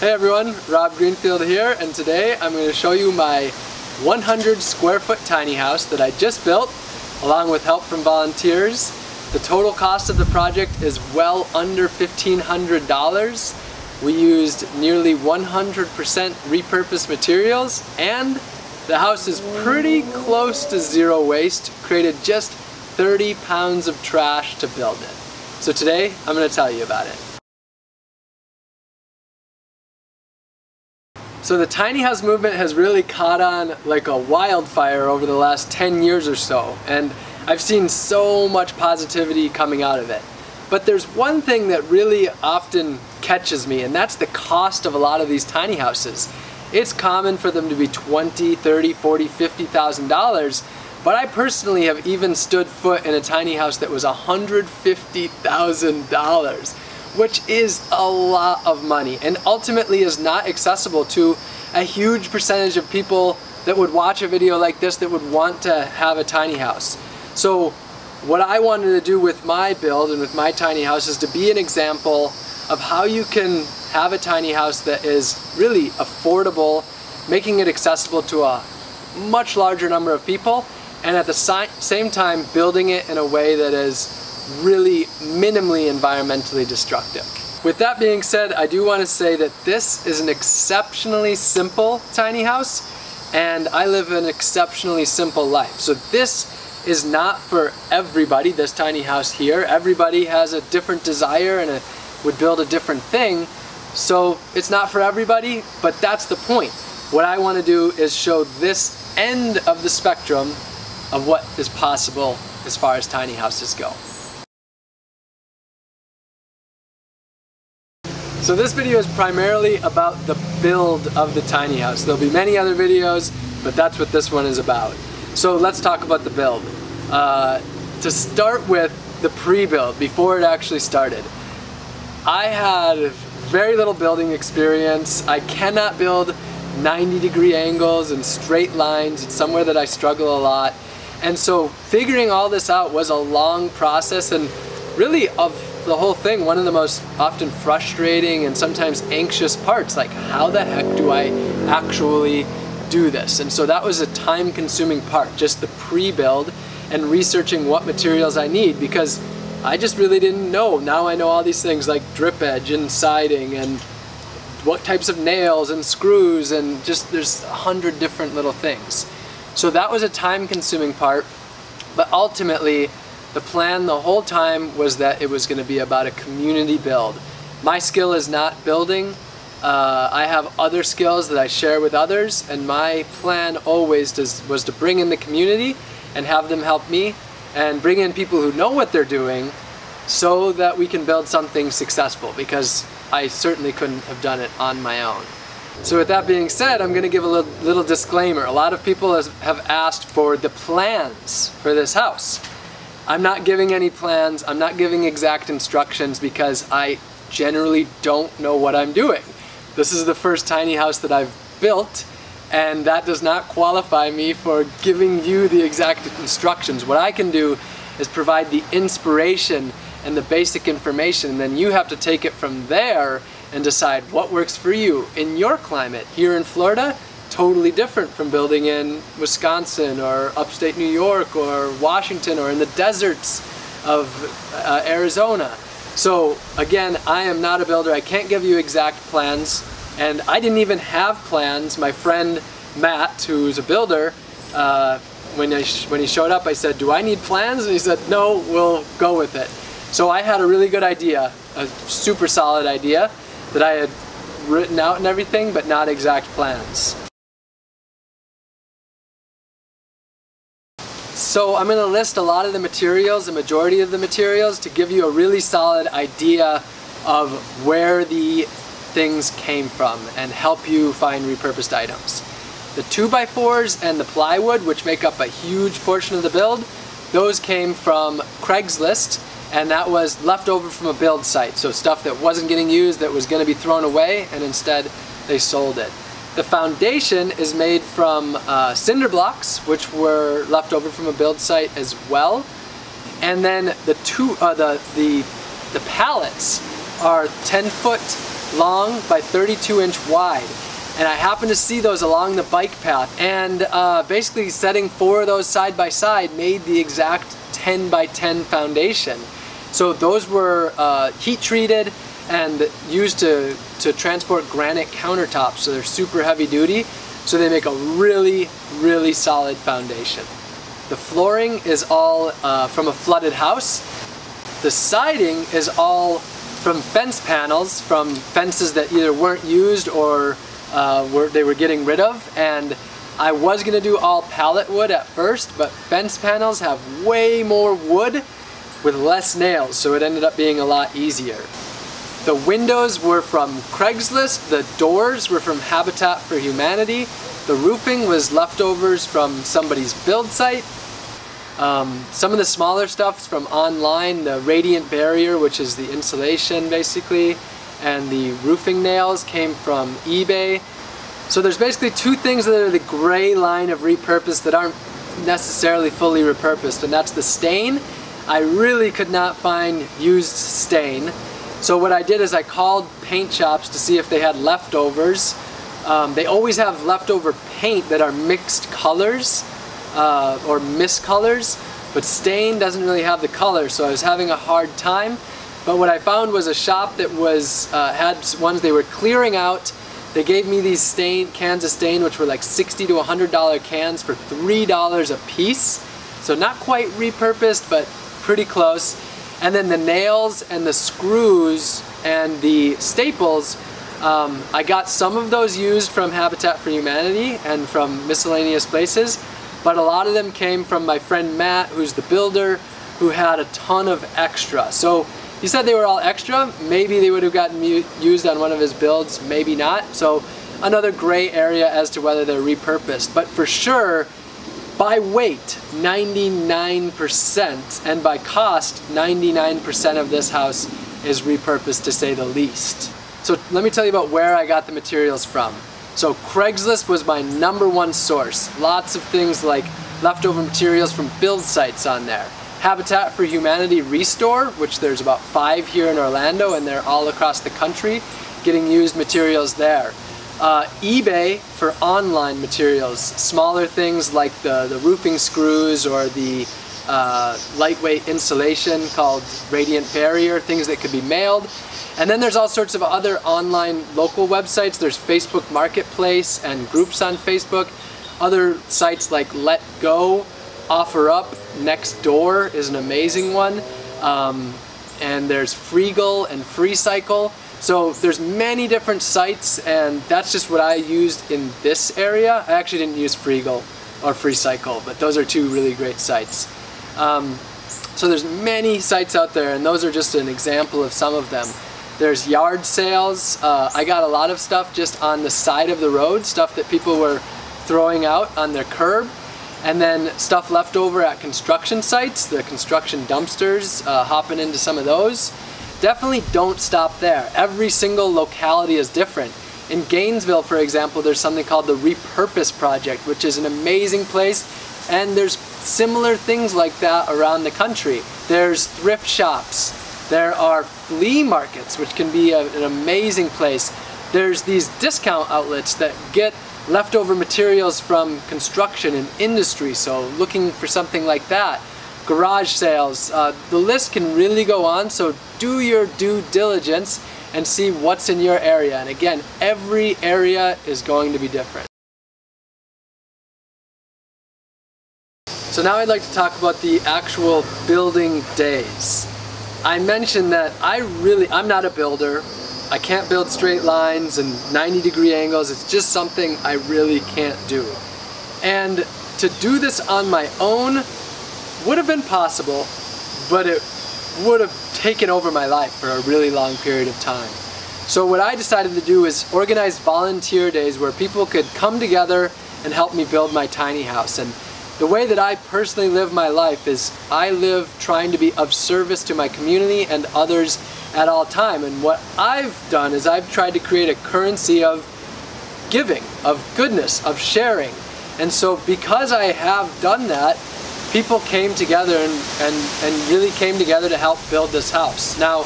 Hey everyone, Rob Greenfield here, and today I'm going to show you my 100 square foot tiny house that I just built along with help from volunteers. The total cost of the project is well under $1,500. We used nearly 100% repurposed materials, and the house is pretty close to zero waste, created just 30 pounds of trash to build it. So today I'm going to tell you about it. So the tiny house movement has really caught on like a wildfire over the last 10 years or so, and I've seen so much positivity coming out of it. But there's one thing that really often catches me, and that's the cost of a lot of these tiny houses. It's common for them to be $20,000, $30,000, $40,000, $50,000, but I personally have even stood foot in a tiny house that was $150,000. which is a lot of money and ultimately is not accessible to a huge percentage of people that would watch a video like this that would want to have a tiny house. So what I wanted to do with my build and with my tiny house is to be an example of how you can have a tiny house that is really affordable, making it accessible to a much larger number of people, and at the same time building it in a way that is really minimally environmentally destructive. With that being said, I do want to say that this is an exceptionally simple tiny house, and I live an exceptionally simple life. So this is not for everybody, this tiny house here. Everybody has a different desire and would build a different thing. So it's not for everybody, but that's the point. What I want to do is show this end of the spectrum of what is possible as far as tiny houses go. So this video is primarily about the build of the tiny house. There'll be many other videos, but that's what this one is about. So let's talk about the build. To start with the pre-build, before it actually started, I had very little building experience. I cannot build 90-degree angles and straight lines. It's somewhere that I struggle a lot. And so figuring all this out was a long process, and really of the whole thing, one of the most often frustrating and sometimes anxious parts, like how the heck do I actually do this? And so that was a time-consuming part, just the pre-build and researching what materials I need, because I just really didn't know. Now I know all these things like drip edge and siding and what types of nails and screws, and just there's 100 different little things. So that was a time-consuming part, but ultimately the plan the whole time was that it was going to be about a community build. My skill is not building. I have other skills that I share with others, and my plan always was to bring in the community and have them help me, and bring in people who know what they're doing so that we can build something successful, because I certainly couldn't have done it on my own. So with that being said, I'm going to give a little disclaimer. A lot of people have asked for the plans for this house. I'm not giving any plans, I'm not giving exact instructions, because I generally don't know what I'm doing. This is the first tiny house that I've built, and that does not qualify me for giving you the exact instructions. What I can do is provide the inspiration and the basic information, and then you have to take it from there and decide what works for you in your climate. Here in Florida, totally different from building in Wisconsin or upstate New York or Washington or in the deserts of Arizona. So again, I am not a builder. I can't give you exact plans, and I didn't even have plans. My friend Matt, who's a builder, when he showed up, I said, "Do I need plans?" And he said, "No, we'll go with it." So I had a really good idea, a super solid idea that I had written out and everything, but not exact plans. So I'm going to list a lot of the materials, the majority of the materials, to give you a really solid idea of where the things came from and help you find repurposed items. The 2x4s and the plywood, which make up a huge portion of the build, those came from Craigslist, and that was left over from a build site. So stuff that wasn't getting used, that was going to be thrown away, and instead they sold it. The foundation is made from cinder blocks, which were left over from a build site as well. And then the pallets are 10-foot long by 32-inch wide. And I happened to see those along the bike path, and basically setting 4 of those side by side made the exact 10 by 10 foundation. So those were heat treated and used to transport granite countertops, so they're super heavy duty, so they make a really, really solid foundation. The flooring is all from a flooded house. The siding is all from fence panels, from fences that either weren't used or they were getting rid of. And I was gonna do all pallet wood at first, but fence panels have way more wood with less nails, so it ended up being a lot easier. The windows were from Craigslist, the doors were from Habitat for Humanity, the roofing was leftovers from somebody's build site. Some of the smaller stuff's from online, the radiant barrier, which is the insulation basically, and the roofing nails came from eBay. So there's basically 2 things that are the gray line of repurposed that aren't necessarily fully repurposed, and that's the stain. I really could not find used stain. So what I did is I called paint shops to see if they had leftovers. They always have leftover paint that are mixed colors or miscolors, but stain doesn't really have the color, so I was having a hard time. But what I found was a shop that was had ones they were clearing out. They gave me these cans of stain, which were like $60 to $100 cans for $3 a piece. So not quite repurposed, but pretty close. And then the nails and the screws and the staples, I got some of those used from Habitat for Humanity and from miscellaneous places, but a lot of them came from my friend Matt, who's the builder, who had a ton of extra. So he said they were all extra. Maybe they would have gotten used on one of his builds, maybe not. So another gray area as to whether they're repurposed. But for sure, by weight, 99%, and by cost, 99% of this house is repurposed, to say the least. So let me tell you about where I got the materials from. So Craigslist was my #1 source. Lots of things like leftover materials from build sites on there. Habitat for Humanity Restore, which there's about 5 here in Orlando, and they're all across the country, getting used materials there. eBay for online materials, smaller things like the roofing screws or the lightweight insulation called radiant barrier, things that could be mailed. And then there's all sorts of other online local websites. There's Facebook Marketplace and groups on Facebook. Other sites like Let Go, Offer Up, Next Door is an amazing one. And there's Freegal and FreeCycle. So there's many different sites, and that's just what I used in this area. I actually didn't use Freegal or FreeCycle, but those are 2 really great sites. So there's many sites out there, and those are just an example of some of them. There's yard sales. I got a lot of stuff just on the side of the road, stuff that people were throwing out on their curb. And then stuff left over at construction sites, the construction dumpsters, hopping into some of those. Definitely don't stop there. Every single locality is different. In Gainesville, for example, there's something called the Repurposed Project, which is an amazing place, and there's similar things like that around the country. There's thrift shops. There are flea markets, which can be an amazing place. There's these discount outlets that get leftover materials from construction and industry, so looking for something like that. Garage sales, the list can really go on, so do your due diligence and see what's in your area. And again, every area is going to be different. So now I'd like to talk about the actual building days. I mentioned that I'm not a builder. I can't build straight lines and 90-degree angles. It's just something I really can't do. And to do this on my own would have been possible, but it would have taken over my life for a really long period of time. So what I decided to do is organize volunteer days where people could come together and help me build my tiny house. And the way that I personally live my life is I live trying to be of service to my community and others at all time. And what I've done is I've tried to create a currency of giving, of goodness, of sharing. And so because I have done that, people came together and really came together to help build this house. Now,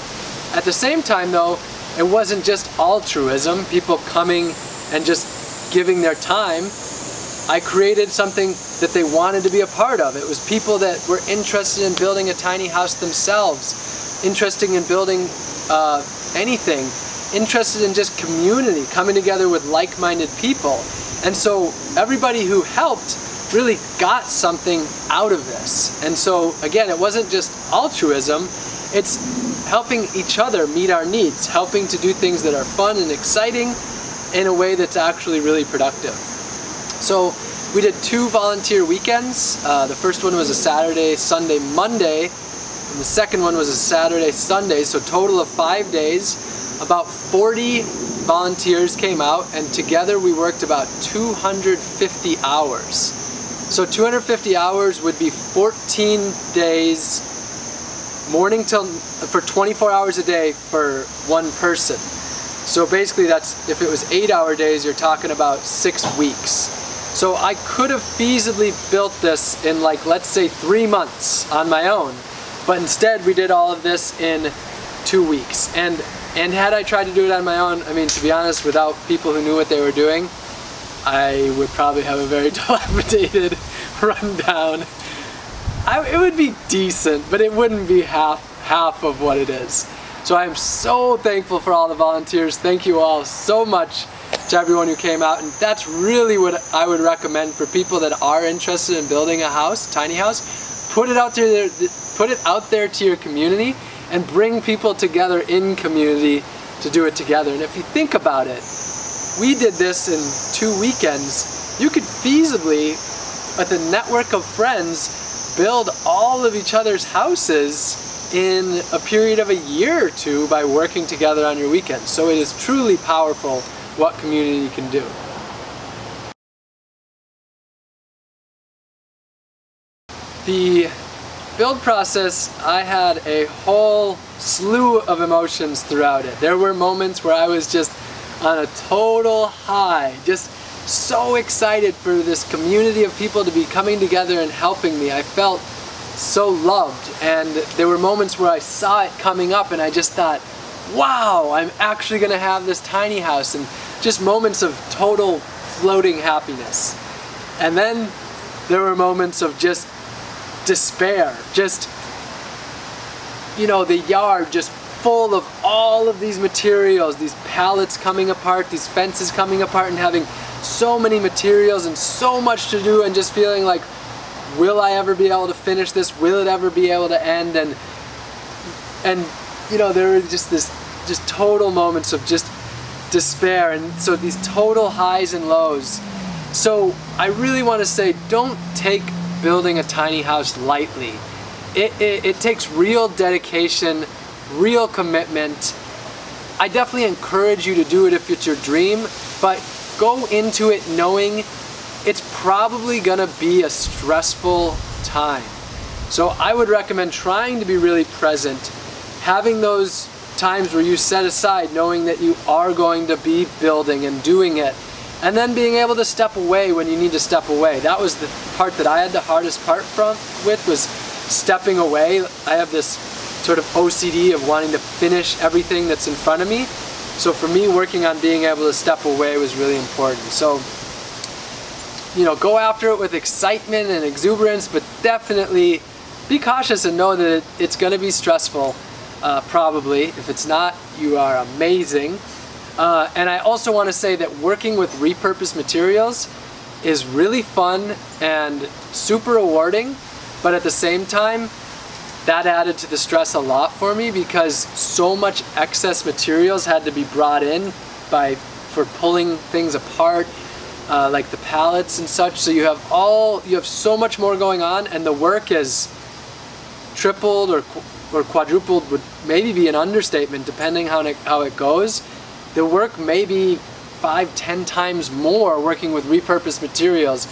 at the same time though, it wasn't just altruism, people coming and just giving their time. I created something that they wanted to be a part of. It was people that were interested in building a tiny house themselves, interested in building anything, interested in just community, coming together with like-minded people. And so everybody who helped really got something out of this. And so again, it wasn't just altruism, it's helping each other meet our needs, helping to do things that are fun and exciting in a way that's actually really productive. So we did 2 volunteer weekends. The first one was a Saturday, Sunday, Monday, and the second one was a Saturday, Sunday, so total of 5 days. About 40 volunteers came out, and together we worked about 250 hours. So 250 hours would be 14 days, morning till, for 24 hours a day for one person. So basically that's, if it was 8-hour days, you're talking about 6 weeks. So I could have feasibly built this in, like, let's say 3 months on my own, but instead we did all of this in 2 weeks. And had I tried to do it on my own, I mean, to be honest, without people who knew what they were doing, I would probably have a very dilapidated rundown. It would be decent, but it wouldn't be half of what it is. So I'm so thankful for all the volunteers. Thank you all so much to everyone who came out, and that's really what I would recommend for people that are interested in building a house, tiny house. Put it out there to your community and bring people together in community to do it together. And if you think about it, we did this in 2 weekends. You could feasibly, with a network of friends, build all of each other's houses in a period of a year or 2 by working together on your weekends. So it is truly powerful what community can do. The build process, I had a whole slew of emotions throughout it. There were moments where I was just on a total high, just so excited for this community of people to be coming together and helping me. I felt so loved, and there were moments where I saw it coming up and I just thought, wow, I'm actually gonna have this tiny house, and just moments of total floating happiness. And then there were moments of just despair, just, you know, the yard just full of all of these materials, these pallets coming apart, these fences coming apart, and having so many materials and so much to do, and just feeling like, will I ever be able to finish this? Will it ever be able to end? And you know, there were just total moments of just despair, and so these total highs and lows. So I really want to say, don't take building a tiny house lightly. It takes real dedication, real commitment. I definitely encourage you to do it if it's your dream, but go into it knowing it's probably gonna be a stressful time. So I would recommend trying to be really present, having those times where you set aside knowing that you are going to be building and doing it, and then being able to step away when you need to step away. That was the part that I had the hardest part with, was stepping away. I have this sort of OCD of wanting to finish everything that's in front of me. So for me, working on being able to step away was really important. So, you know, go after it with excitement and exuberance, but definitely be cautious and know that it's going to be stressful, probably. If it's not, you are amazing. And I also want to say that working with repurposed materials is really fun and super rewarding, but at the same time, that added to the stress a lot for me, because so much excess materials had to be brought in for pulling things apart, like the pallets and such. So you have so much more going on, and the work is tripled or quadrupled, would maybe be an understatement depending how it goes. The work may be 5-10 times more working with repurposed materials,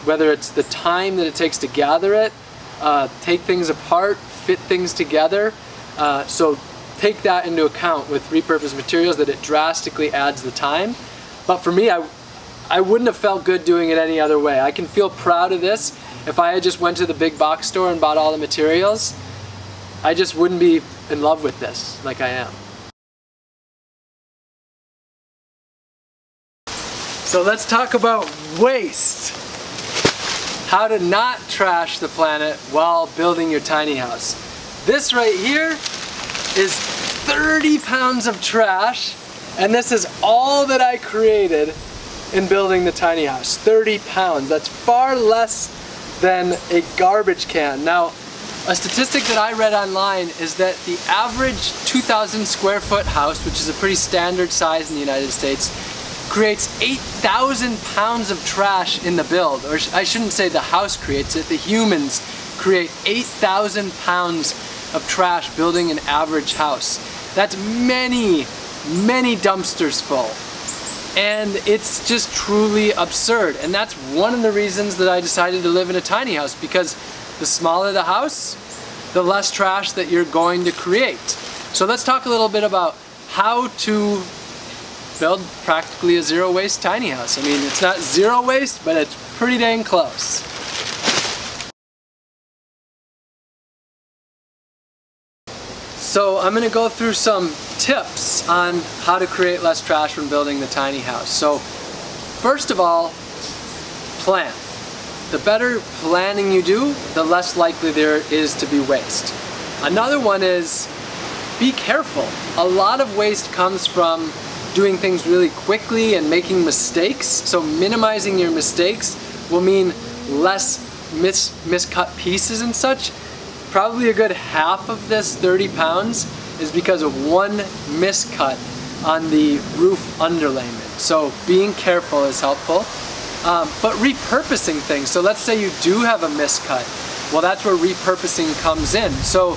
whether it's the time that it takes to gather it, take things apart, fit things together. So take that into account with repurposed materials, that it drastically adds the time. But for me, I wouldn't have felt good doing it any other way. I can feel proud of this. If I had just went to the big box store and bought all the materials, I just wouldn't be in love with this like I am. So let's talk about waste. How to not trash the planet while building your tiny house. This right here is 30 pounds of trash, and this is all that I created in building the tiny house. 30 pounds. That's far less than a garbage can. Now, a statistic that I read online is that the average 2,000 square foot house, which is a pretty standard size in the United States, creates 8,000 pounds of trash in the build. Or I shouldn't say the house creates it, the humans create 8,000 pounds of trash building an average house. That's many, many dumpsters full. And it's just truly absurd. And that's one of the reasons that I decided to live in a tiny house, because the smaller the house, the less trash that you're going to create. So let's talk a little bit about how to build practically a zero waste tiny house. I mean, it's not zero waste, but it's pretty dang close. So I'm going to go through some tips on how to create less trash when building the tiny house. So first of all, plan. The better planning you do, the less likely there is to be waste. Another one is be careful. A lot of waste comes from doing things really quickly and making mistakes. So minimizing your mistakes will mean less miscut pieces and such. Probably a good half of this 30 pounds is because of one miscut on the roof underlayment. So being careful is helpful. But repurposing things. So let's say you do have a miscut. Well, that's where repurposing comes in. So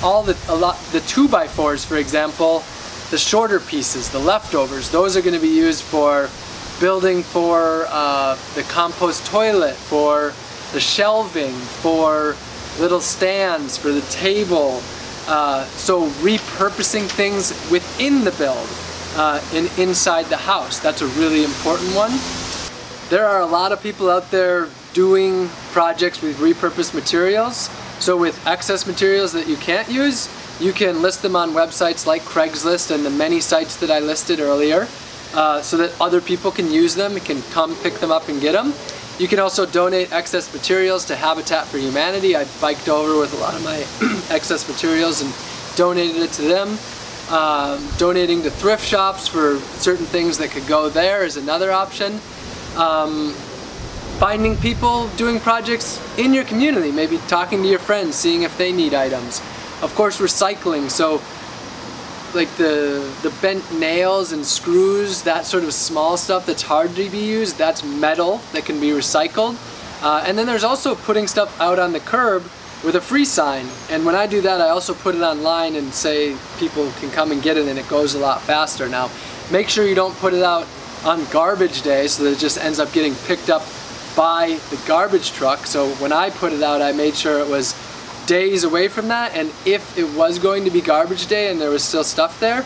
the 2x4s, for example, the shorter pieces, the leftovers, those are going to be used for building for the compost toilet, for the shelving, for little stands, for the table. So repurposing things within the build and inside the house, that's a really important one. There are a lot of people out there doing projects with repurposed materials. So with excess materials that you can't use, you can list them on websites like Craigslist and the many sites that I listed earlier, so that other people can use them, can come pick them up and get them. You can also donate excess materials to Habitat for Humanity. I biked over with a lot of my excess materials and donated it to them. Donating to thrift shops for certain things that could go there is another option. Finding people doing projects in your community, maybe talking to your friends, seeing if they need items. Of course, recycling, so like the bent nails and screws, that sort of small stuff that's hard to be used, that's metal that can be recycled. And then there's also putting stuff out on the curb with a free sign. And when I do that, I also put it online and say people can come and get it, and it goes a lot faster. Now, make sure you don't put it out on garbage day so that it just ends up getting picked up by the garbage truck. So when I put it out, I made sure it was days away from that, and if it was going to be garbage day and there was still stuff there,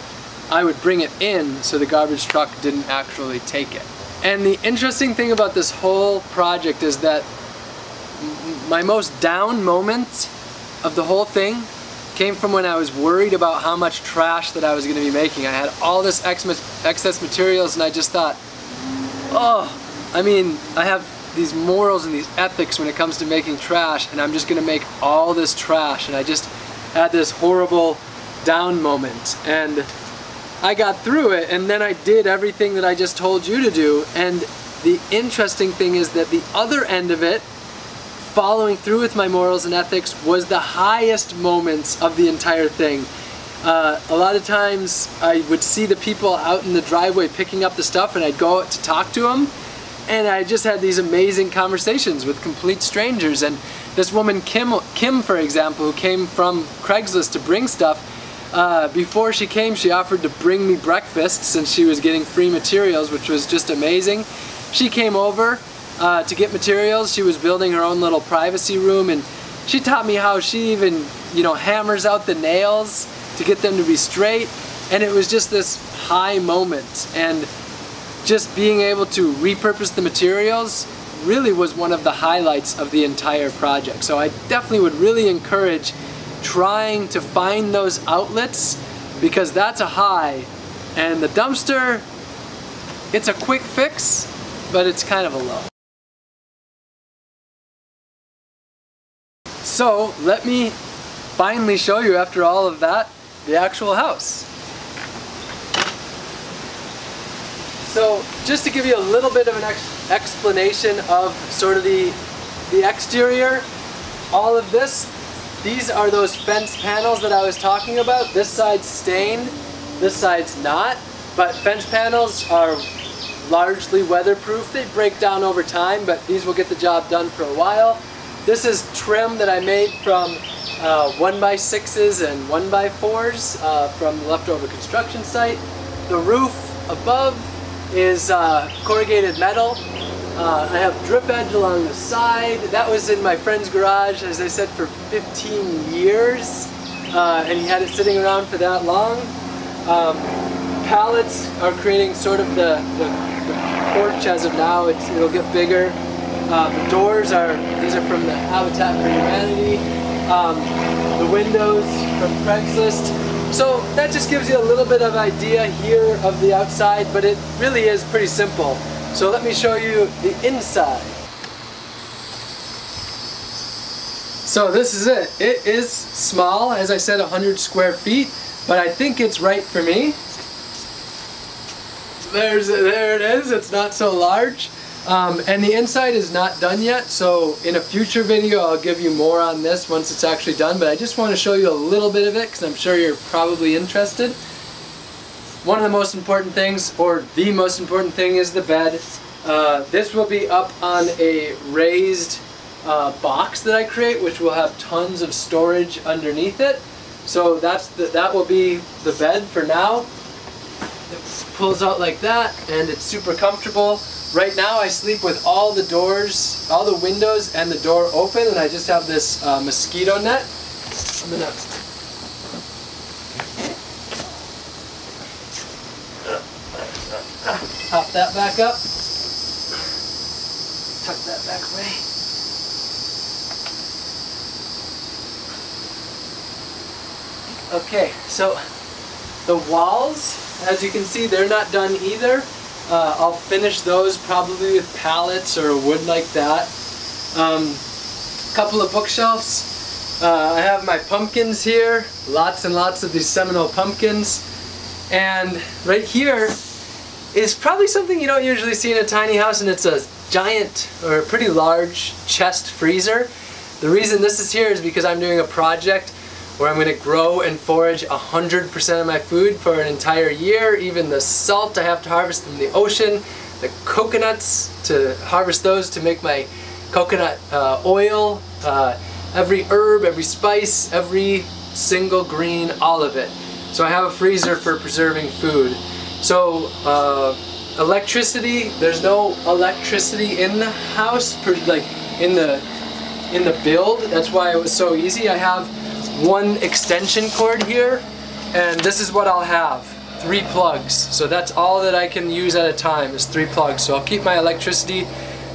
I would bring it in so the garbage truck didn't actually take it. And the interesting thing about this whole project is that my most down moment of the whole thing came from when I was worried about how much trash that I was going to be making. I had all this excess materials, and I just thought, oh, I mean, I have these morals and these ethics when it comes to making trash, and I'm just going to make all this trash. And I just had this horrible down moment, and I got through it, and then I did everything that I just told you to do. And the interesting thing is that the other end of it, following through with my morals and ethics, was the highest moments of the entire thing. A lot of times I would see the people out in the driveway picking up the stuff, and I'd go out to talk to them, and I just had these amazing conversations with complete strangers. And this woman, Kim, for example, who came from Craigslist to bring stuff, before she came, she offered to bring me breakfast since she was getting free materials, which was just amazing. She came over to get materials. She was building her own little privacy room, and she taught me how she even, hammers out the nails to get them to be straight. And it was just this high moment, and just being able to repurpose the materials really was one of the highlights of the entire project. So I definitely would really encourage trying to find those outlets, because that's a high. And the dumpster, it's a quick fix, but it's kind of a low. So let me finally show you, after all of that, the actual house. So just to give you a little bit of an explanation of sort of the exterior, all of this, these are those fence panels that I was talking about. This side's stained, this side's not, but fence panels are largely weatherproof. They break down over time, but these will get the job done for a while. This is trim that I made from 1x6s and 1x4s from the leftover construction site. The roof above is corrugated metal. I have drip edge along the side. That was in my friend's garage, as I said, for 15 years, and he had it sitting around for that long. Pallets are creating sort of the porch as of now. It'll get bigger. The doors these are from the Habitat for Humanity. The windows from Craigslist. So that just gives you a little bit of idea here of the outside, but it really is pretty simple. So let me show you the inside. So this is it. It is small, as I said, 100 square feet, but I think it's right for me. There it is. It's not so large. And the inside is not done yet, so in a future video I'll give you more on this once it's actually done, but I just want to show you a little bit of it because I'm sure you're probably interested. One of the most important things, or the most important thing, is the bed. This will be up on a raised box that I create, which will have tons of storage underneath it. So that will be the bed for now. It pulls out like that, and it's super comfortable. Right now I sleep with all the doors, all the windows and the door open, and I just have this mosquito net. I'm gonna pop that back up, tuck that back away. Okay, so the walls, as you can see, they're not done either. I'll finish those probably with pallets or wood like that. Couple of bookshelves. I have my pumpkins here, lots and lots of these Seminole pumpkins. And right here is probably something you don't usually see in a tiny house, and it's a giant or a pretty large chest freezer. The reason this is here is because I'm doing a project where I'm going to grow and forage 100% of my food for an entire year. Even the salt I have to harvest from the ocean, the coconuts to harvest those to make my coconut oil, every herb, every spice, every single green, all of it. So I have a freezer for preserving food. So electricity, there's no electricity in the house, like in the build. That's why it was so easy. I have one extension cord here, and this is what I'll have, 3 plugs. So that's all that I can use at a time, is 3 plugs. So I'll keep my electricity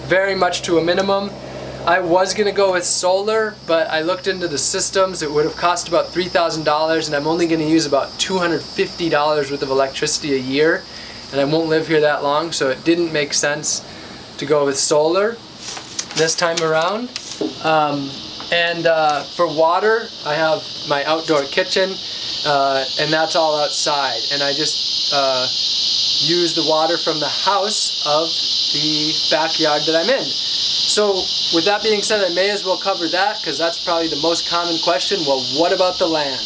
very much to a minimum. I was gonna go with solar, but I looked into the systems. It would have cost about $3,000, and I'm only gonna use about $250 worth of electricity a year, and I won't live here that long, so it didn't make sense to go with solar this time around. For water, I have my outdoor kitchen, and that's all outside. And I just use the water from the house of the backyard that I'm in. So with that being said, I may as well cover that because that's probably the most common question. Well, what about the land?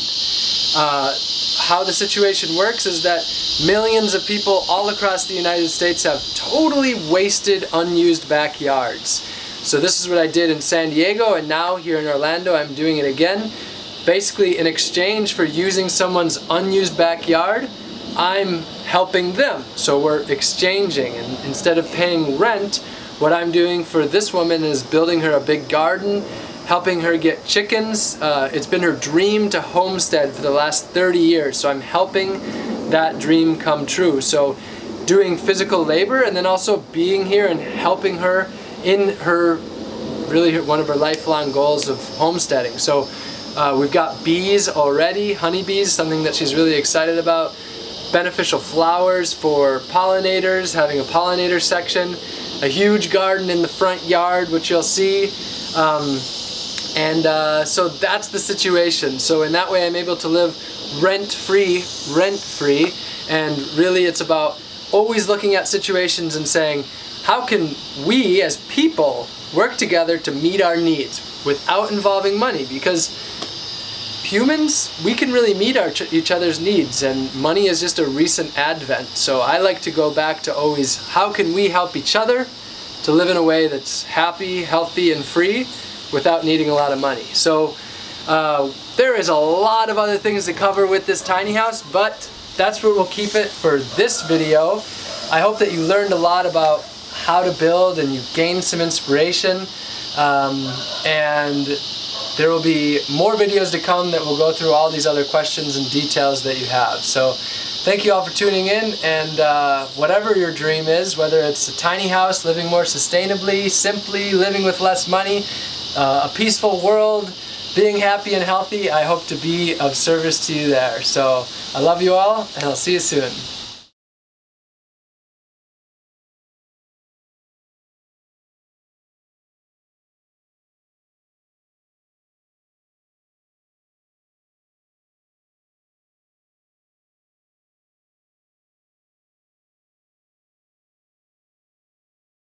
How the situation works is that millions of people all across the United States have totally wasted, unused backyards. So this is what I did in San Diego, and now here in Orlando I'm doing it again. Basically, in exchange for using someone's unused backyard, I'm helping them. So we're exchanging, and instead of paying rent, what I'm doing for this woman is building her a big garden, helping her get chickens. It's been her dream to homestead for the last 30 years, so I'm helping that dream come true. So doing physical labor, and then also being here and helping her in her, really one of her lifelong goals of homesteading. So we've got bees already, honeybees, something that she's really excited about. Beneficial flowers for pollinators, having a pollinator section. a huge garden in the front yard, which you'll see. So that's the situation. So in that way I'm able to live rent-free, and really it's about always looking at situations and saying, how can we as people work together to meet our needs without involving money? Because humans, we can really meet each other's needs, and money is just a recent advent. So I like to go back to always, how can we help each other to live in a way that's happy, healthy, and free without needing a lot of money. So there is a lot of other things to cover with this tiny house, but that's where we'll keep it for this video. I hope that you learned a lot about how to build and you gained some inspiration, and there will be more videos to come that will go through all these other questions and details that you have. So thank you all for tuning in, and whatever your dream is, whether it's a tiny house, living more sustainably, simply, living with less money, a peaceful world, being happy and healthy, I hope to be of service to you there. So I love you all, and I'll see you soon.